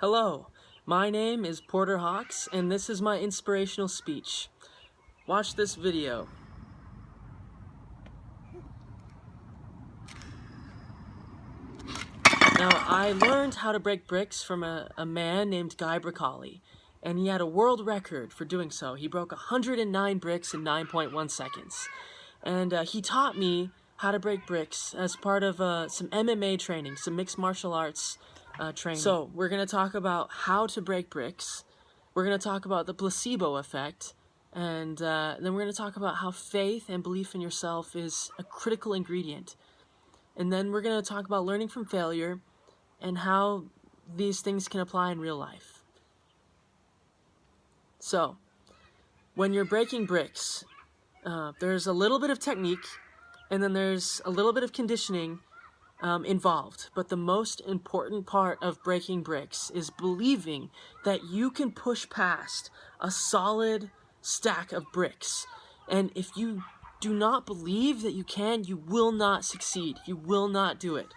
Hello, my name is Porter Hawks, and this is my inspirational speech. Watch this video. Now, I learned how to break bricks from a man named Guy Bricali, and he had a world record for doing so. He broke 109 bricks in 9.1 seconds. And he taught me how to break bricks as part of some MMA training, some mixed martial arts training. So, we're going to talk about how to break bricks. We're going to talk about the placebo effect. And then we're going to talk about how faith and belief in yourself is a critical ingredient. And then we're going to talk about learning from failure and how these things can apply in real life. So, when you're breaking bricks, there's a little bit of technique, and then there's a little bit of conditioning involved. But the most important part of breaking bricks is believing that you can push past a solid stack of bricks. And if you do not believe that you can, you will not succeed. You will not do it.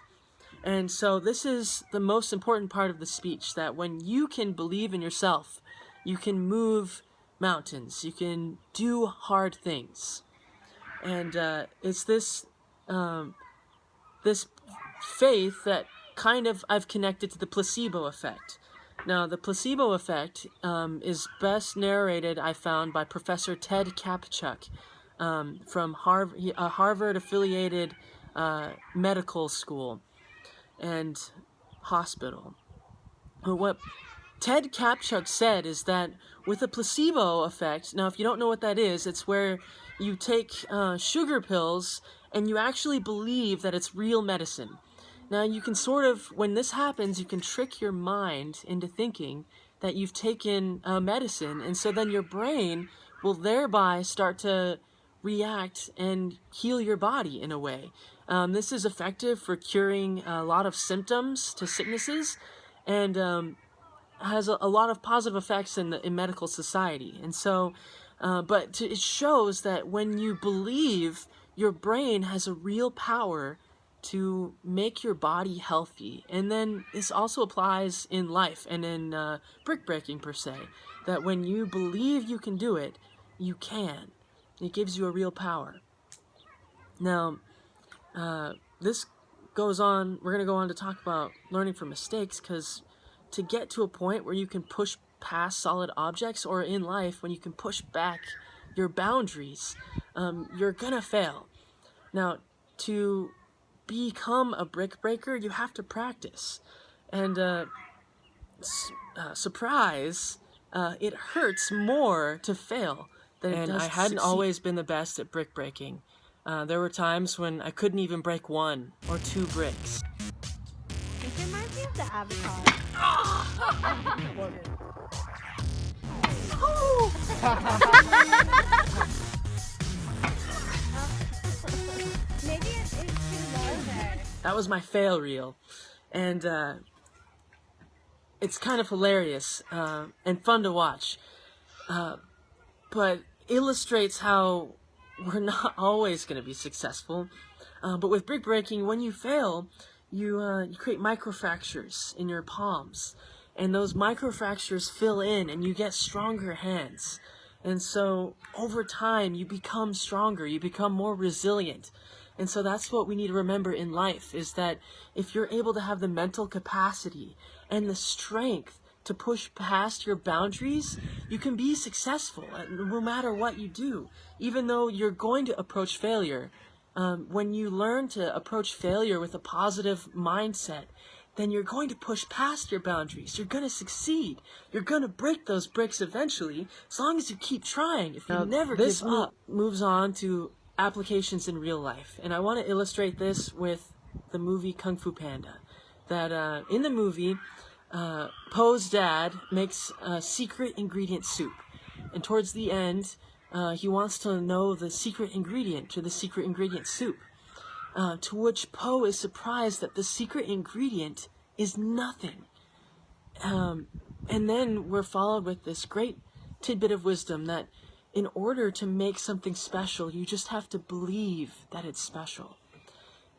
And so this is the most important part of the speech, that when you can believe in yourself, you can move mountains, you can do hard things. And it's this this faith that kind of I've connected to the placebo effect. Now, the placebo effect is best narrated, I found, by Professor Ted Kaptchuk from Harvard, a Harvard-affiliated medical school and hospital. What Ted Kaptchuk said is that with a placebo effect, now if you don't know what that is, it's where you take sugar pills and you actually believe that it's real medicine. Now you can sort of, when this happens, you can trick your mind into thinking that you've taken medicine, and so then your brain will thereby start to react and heal your body in a way. This is effective for curing a lot of symptoms to sicknesses, and has a lot of positive effects in medical society. And so, it shows that when you believe, your brain has a real power to make your body healthy. And then this also applies in life and in brick breaking per se, that when you believe you can do it, you can. It gives you a real power. Now, this goes on, we're going to go on to talk about learning from mistakes, because to get to a point where you can push past solid objects, or in life, when you can push back your boundaries, you're going to fail. Now, to become a brick breaker, you have to practice. And surprise, it hurts more to fail than it does to succeed. I hadn't always been the best at brick breaking. There were times when I couldn't even break 1 or 2 bricks. This reminds me of the Avatar. Maybe it's too low there. That was my fail reel. And it's kind of hilarious and fun to watch. But illustrates how we're not always going to be successful. But with brick breaking, when you fail, you create microfractures in your palms. And those microfractures fill in, and you get stronger hands. And so, over time, you become stronger, you become more resilient. And so that's what we need to remember in life, is that if you're able to have the mental capacity and the strength to push past your boundaries, you can be successful no matter what you do. Even though you're going to approach failure, when you learn to approach failure with a positive mindset, then you're going to push past your boundaries. You're going to succeed. You're going to break those bricks eventually, as long as you keep trying. If you never give up. Moves on to applications in real life. And I want to illustrate this with the movie Kung Fu Panda. That in the movie, Po's dad makes a secret ingredient soup. And towards the end, he wants to know the secret ingredient to the secret ingredient soup. To which Po is surprised that the secret ingredient is nothing. And then we're followed with this great tidbit of wisdom that in order to make something special, you just have to believe that it's special.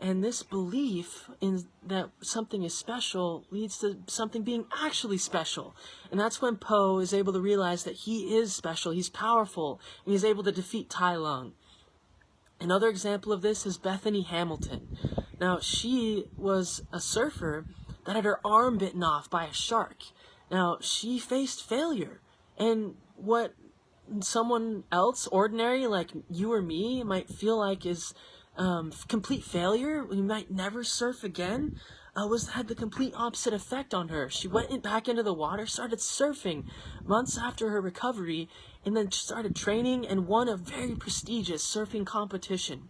And this belief in that something is special leads to something being actually special. And that's when Po is able to realize that he is special, he's powerful, and he's able to defeat Tai Lung. Another example of this is Bethany Hamilton. Now, she was a surfer that had her arm bitten off by a shark. Now, she faced failure. And what someone else, ordinary, like you or me, might feel like is complete failure, we might never surf again, had the complete opposite effect on her. She went back into the water, started surfing months after her recovery, and then started training and won a very prestigious surfing competition.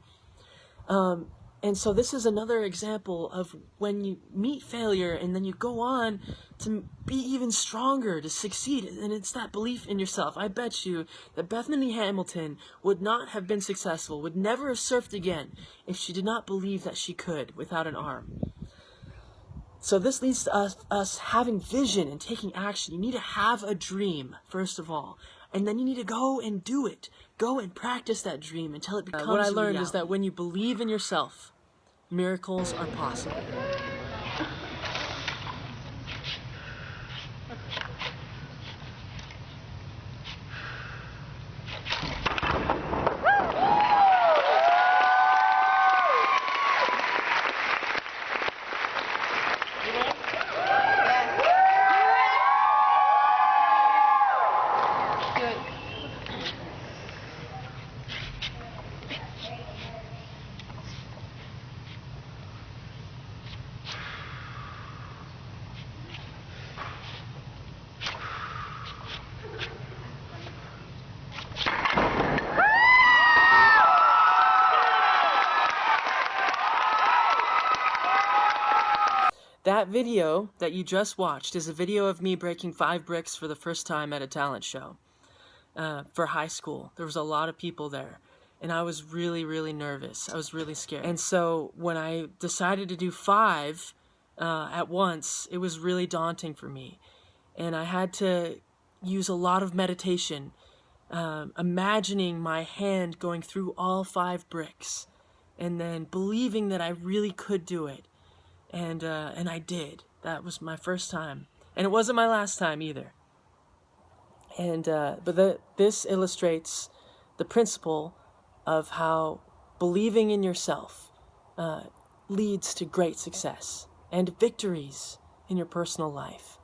And so this is another example of when you meet failure and then you go on to be even stronger, to succeed. And it's that belief in yourself. I bet you that Bethany Hamilton would not have been successful, would never have surfed again if she did not believe that she could without an arm. So this leads to us having vision and taking action. You need to have a dream, first of all. And then you need to go and do it. Go and practice that dream until it becomes What I learned reality. is that when you believe in yourself, miracles are possible. That video that you just watched is a video of me breaking 5 bricks for the first time at a talent show for high school. There was a lot of people there, and I was really, really nervous. I was really scared. And so when I decided to do 5 at once, it was really daunting for me. And I had to use a lot of meditation, imagining my hand going through all 5 bricks, and then believing that I really could do it. And I did. That was my first time, and it wasn't my last time either. And this illustrates the principle of how believing in yourself leads to great success and victories in your personal life.